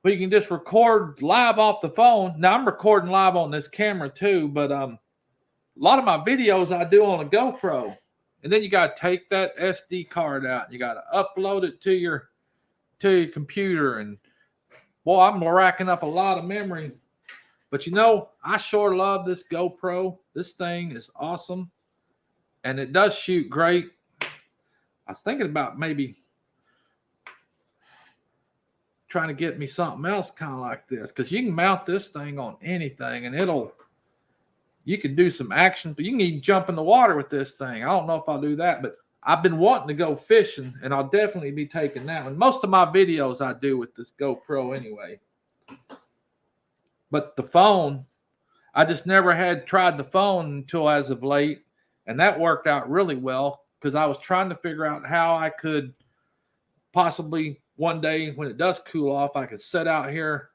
can just record live off the phone. Now I'm recording live on this camera too, but a lot of my videos I do on a GoPro. And then you got to take that SD card out. And you got to upload it to your computer. And boy, I'm racking up a lot of memory. But you know, I sure love this GoPro. This thing is awesome. And it does shoot great. I was thinking about maybe trying to get me something else kind of like this. Because you can mount this thing on anything and you can do some action, but you can even jump in the water with this thing. I don't know if I'll do that, but I've been wanting to go fishing, and I'll definitely be taking that one. Most of my videos I do with this GoPro anyway. But the phone, I just never had tried the phone until as of late, and that worked out really well because I was trying to figure out how I could possibly one day when it does cool off, I could sit out here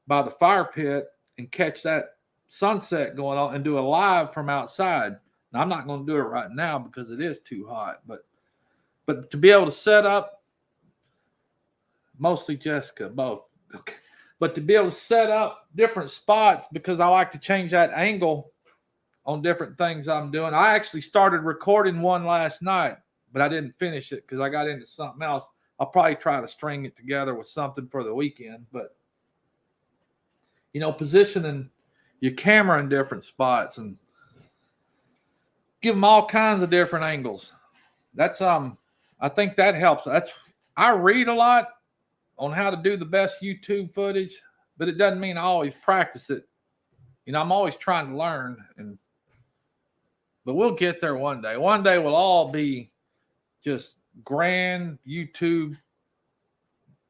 by the fire pit and catch that sunset going on and do a live from outside. Now, I'm not going to do it right now because it is too hot, but to be able to set up, mostly Jessica, both. Okay. But to be able to set up different spots because I like to change that angle on different things I'm doing. I actually started recording one last night, but I didn't finish it because I got into something else. I'll probably try to string it together with something for the weekend, but you know, positioning your camera in different spots and give them all kinds of different angles. That's I think that helps. I read a lot on how to do the best YouTube footage, but it doesn't mean I always practice it. You know, I'm always trying to learn, but we'll get there one day. One day we'll all be just grand YouTube,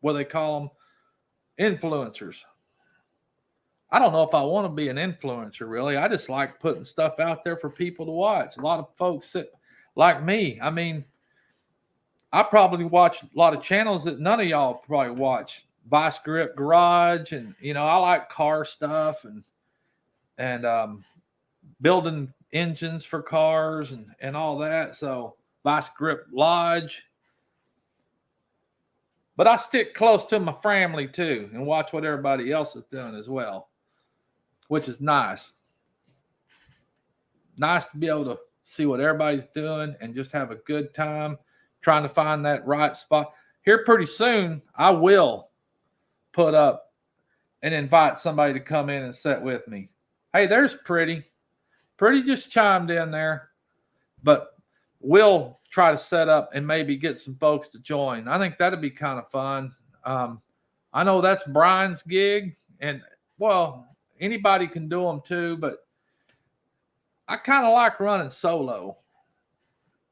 what they call them, influencers. I don't know if I want to be an influencer, really. I just like putting stuff out there for people to watch. A lot of folks like me. I mean, I probably watch a lot of channels that none of y'all probably watch. Vice Grip Garage, and you know, I like car stuff and building engines for cars and all that. So Vice Grip Lodge. But I stick close to my family too and watch what everybody else is doing as well, which is nice. Nice to be able to see what everybody's doing and just have a good time trying to find that right spot. Here pretty soon, I will put up and invite somebody to come in and sit with me. Hey, there's Pretty. Pretty just chimed in there, but we'll try to set up and maybe get some folks to join. I think that'd be kind of fun. I know that's Brian's gig, and well, anybody can do them too, but I kind of like running solo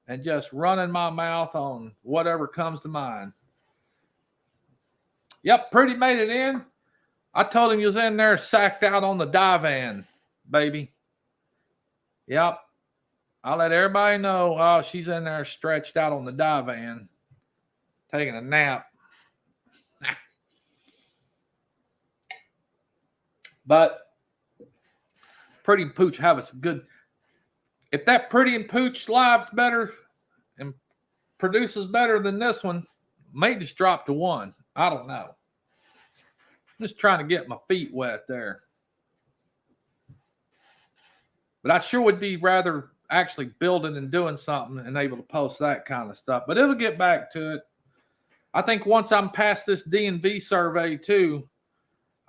and just running my mouth on whatever comes to mind. Yep, Pretty made it in. I told him he was in there sacked out on the divan, baby. Yep. I'll let everybody know. Oh, she's in there stretched out on the divan, taking a nap. But Pretty and Pooch have us good. If that Pretty and Pooch live's better and produces better than this one, may just drop to 1. I don't know. I'm just trying to get my feet wet there. But I sure would be rather actually building and doing something and able to post that kind of stuff. But it'll get back to it. I think once I'm past this DNV survey too,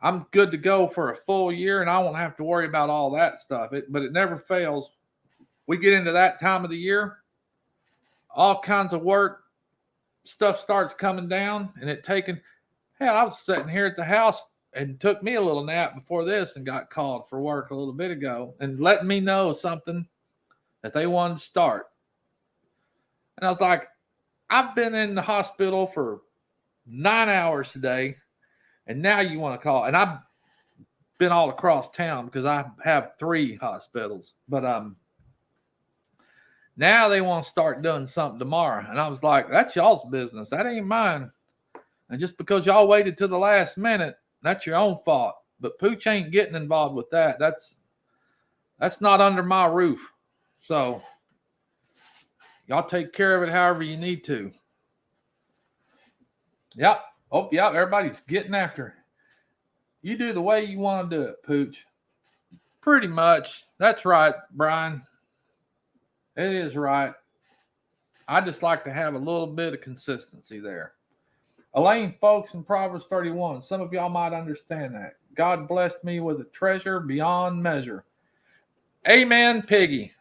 I'm good to go for a full year, and I won't have to worry about all that stuff. But it never fails. We get into that time of the year, all kinds of work stuff starts coming down, and hell, I was sitting here at the house and took me a little nap before this and got called for work a little bit ago and letting me know something that they wanted to start. And I was like, I've been in the hospital for 9 hours today, and now you want to call. And I've been all across town because I have 3 hospitals. But now they want to start doing something tomorrow. And I was like, that's y'all's business. That ain't mine. And just because y'all waited till the last minute, that's your own fault. But Pooch ain't getting involved with that. That's not under my roof. So y'all take care of it however you need to. Yep. Oh, yeah, everybody's getting after it. You do the way you want to do it, Pooch. Pretty much. That's right, Brian. It is right. I just like to have a little bit of consistency there. Elaine Folks in Proverbs 31. Some of y'all might understand that. God blessed me with a treasure beyond measure. Amen, Piggy.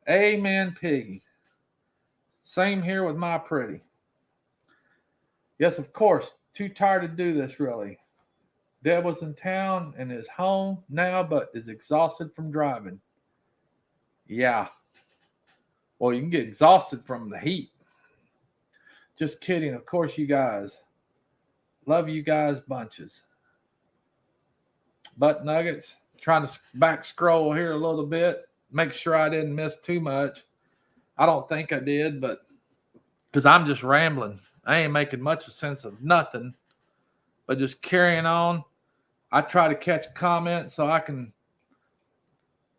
Amen, Piggy. Same here with my pretty. Yes, of course. Too tired to do this, really. Deb was in town and is home now, but is exhausted from driving. Yeah. Well, you can get exhausted from the heat. Just kidding. Of course, you guys. Love you guys bunches. Butt Nuggets. Trying to back scroll here a little bit. Make sure I didn't miss too much. I don't think I did, but because I'm just rambling. I ain't making much sense of nothing, but just carrying on. I try to catch a comment so I can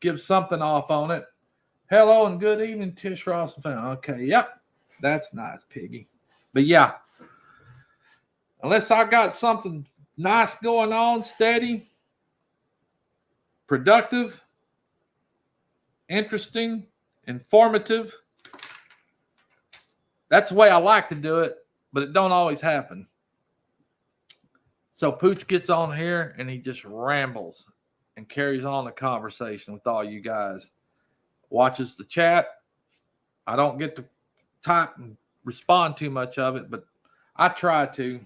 give something off on it. Hello and good evening, Tish Ross. Okay, yep. That's nice, Piggy. But yeah, unless I got something nice going on, steady, productive, interesting, informative, that's the way I like to do it, but it don't always happen. So Pooch gets on here and he just rambles and carries on the conversation with all you guys. Watches the chat. I don't get to type and respond too much of it, but I try to.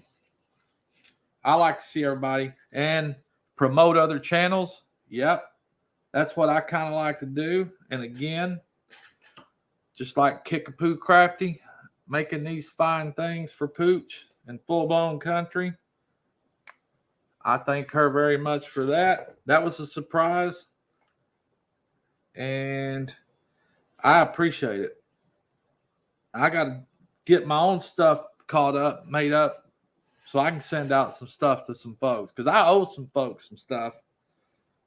I like to see everybody and promote other channels. Yep. That's what I kind of like to do. And again, just like Kickapoo Crafty, making these fine things for Pooch and Full Blown Country. I thank her very much for that. That was a surprise. And I appreciate it. I got to get my own stuff caught up, made up, so I can send out some stuff to some folks. Because I owe some folks some stuff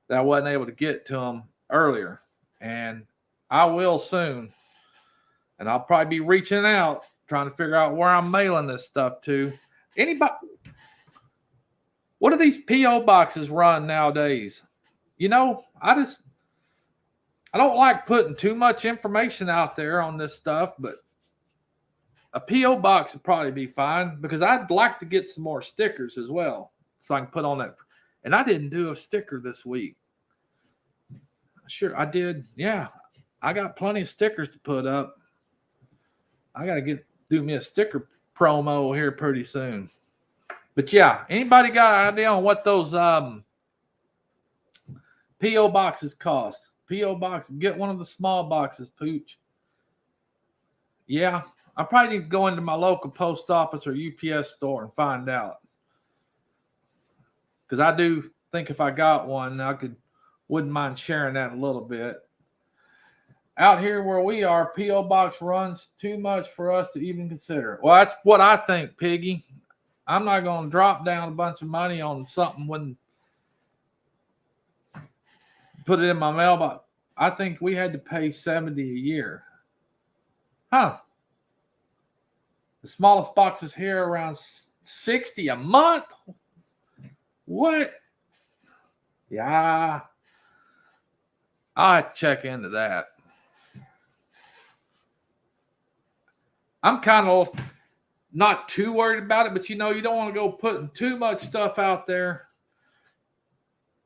that I wasn't able to get to them earlier. And I will soon. And I'll probably be reaching out, trying to figure out where I'm mailing this stuff to. Anybody? What do these P.O. boxes run nowadays? You know, I don't like putting too much information out there on this stuff, but a P.O. box would probably be fine because I'd like to get some more stickers as well so I can put on that. And I didn't do a sticker this week. Sure, I did. Yeah, I got plenty of stickers to put up. I got to do me a sticker promo here pretty soon. But yeah, anybody got an idea on what those P.O. boxes cost? P.O. box. Get one of the small boxes, Pooch. Yeah, I probably need to go into my local post office or UPS store and find out. Because I do think if I got one, wouldn't mind sharing that a little bit. Out here where we are, P.O. box runs too much for us to even consider. Well, that's what I think, Piggy. I'm not going to drop down a bunch of money on something when put it in my mailbox. I think we had to pay $70 a year. Huh. The smallest boxes here around $60 a month. What? Yeah. I'll have to check into that. I'm kind of not too worried about it, but you don't want to go putting too much stuff out there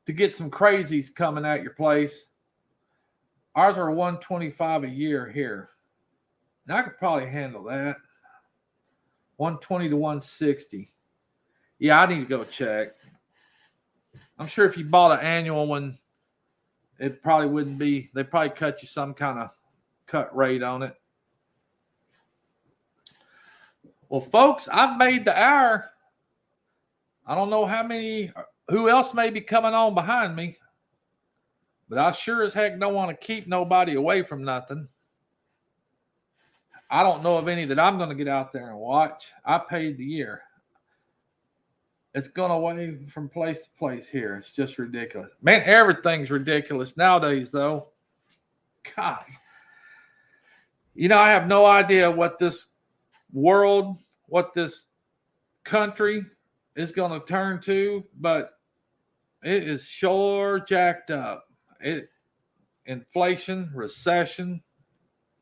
to get some crazies coming at your place. Ours are $125 a year here. Now I could probably handle that. $120 to $160. Yeah, I need to go check. I'm sure if you bought an annual one, it probably wouldn't be. They probably cut you some kind of cut rate on it. Well, folks, I've made the hour. I don't know who else may be coming on behind me, but I sure as heck don't want to keep nobody away from nothing. I don't know of any that I'm going to get out there and watch. I paid the year. It's going away from place to place here. It's just ridiculous. Man, everything's ridiculous nowadays, though. God. I have no idea what this world, what this country is going to turn to, but it is sure jacked up. Inflation, recession,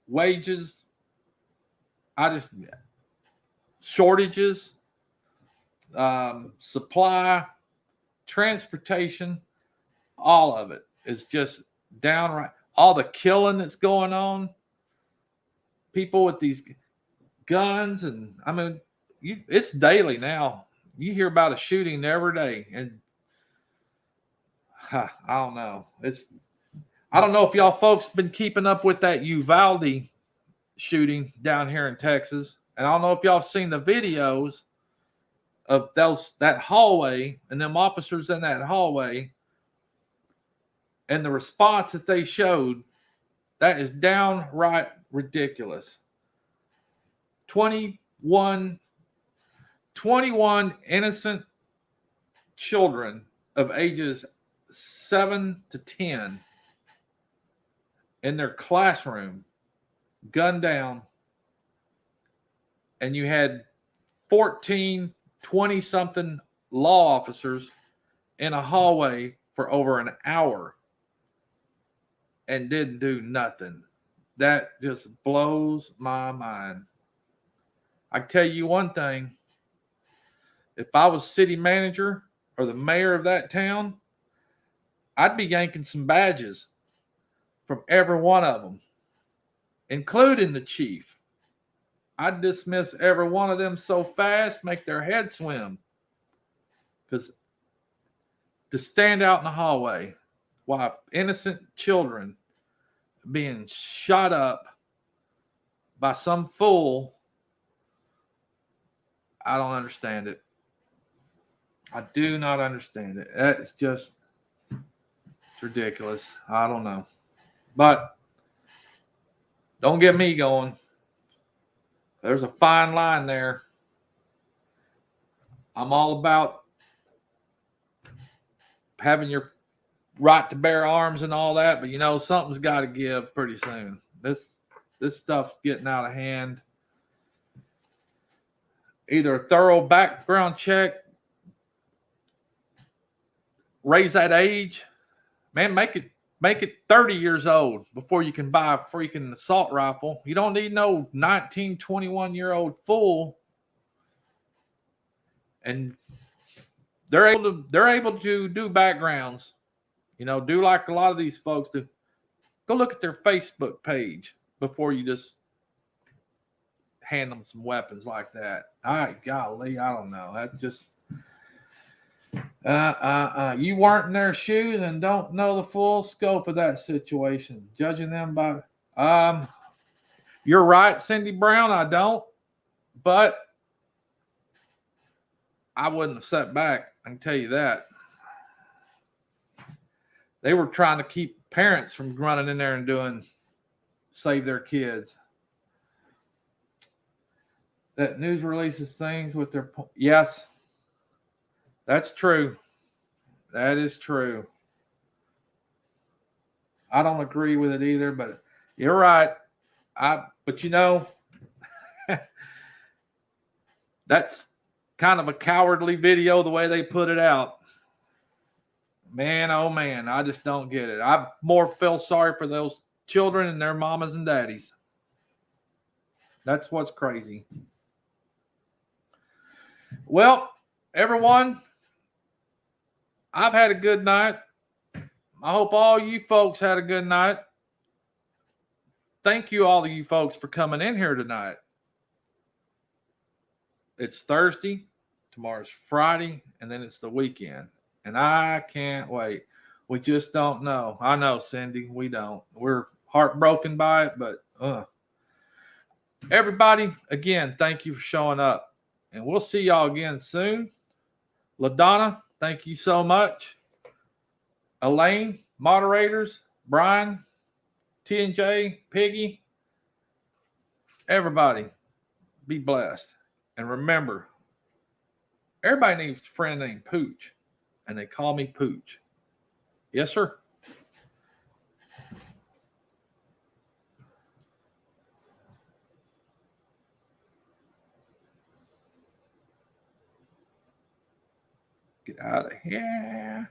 wages, shortages, supply, transportation, all of it is just downright. All the killing that's going on, people with these guns, and it's daily now. You hear about a shooting every day, and I don't know. I don't know if y'all folks been keeping up with that Uvalde shooting down here in Texas, and I don't know if y'all seen the videos of that hallway and them officers in that hallway, and the response that they showed. That is downright ridiculous. 21 innocent children of ages 7 to 10 in their classroom gunned down, and you had 14 20-something law officers in a hallway for over an hour and didn't do nothing. That just blows my mind. I can tell you one thing. If I was city manager or the mayor of that town, I'd be yanking some badges from every one of them, including the chief. I'd dismiss every one of them so fast, make their head swim. Because to stand out in the hallway while innocent children being shot up by some fool, I don't understand it. I do not understand it. It's just ridiculous. I don't know. But don't get me going. There's a fine line there. I'm all about having your right to bear arms and all that, but something's got to give pretty soon. This stuff's getting out of hand. Either a thorough background check, raise that age, man, make it 30 years old before you can buy a freaking assault rifle. You don't need no 19, 21-year-old fool. And they're able to do backgrounds, do like a lot of these folks do. Go look at their Facebook page before you just hand them some weapons like that. Golly, I don't know. That just, You weren't in their shoes and don't know the full scope of that situation. Judging them by, um, you're right, Cindy Brown. I don't, but I wouldn't have sat back. I can tell you that. They were trying to keep parents from running in there and doing save their kids. That news releases things with their yes, that's true. That is true. I don't agree with it either, but you're right. But that's kind of a cowardly video the way they put it out. Man, oh man, I just don't get it. I more feel sorry for those children and their mamas and daddies. That's what's crazy. Well, everyone, I've had a good night. I hope all you folks had a good night. Thank you, all of you folks, for coming in here tonight. It's Thursday, tomorrow's Friday, and then it's the weekend. And I can't wait. We just don't know. I know, Cindy, we don't. We're heartbroken by it, but everybody, again, thank you for showing up. And we'll see y'all again soon. LaDonna, thank you so much. Elaine, moderators, Brian, T&J, Piggy, everybody, be blessed. And remember, everybody needs a friend named Pooch, and they call me Pooch. Yes, sir. Get out of here.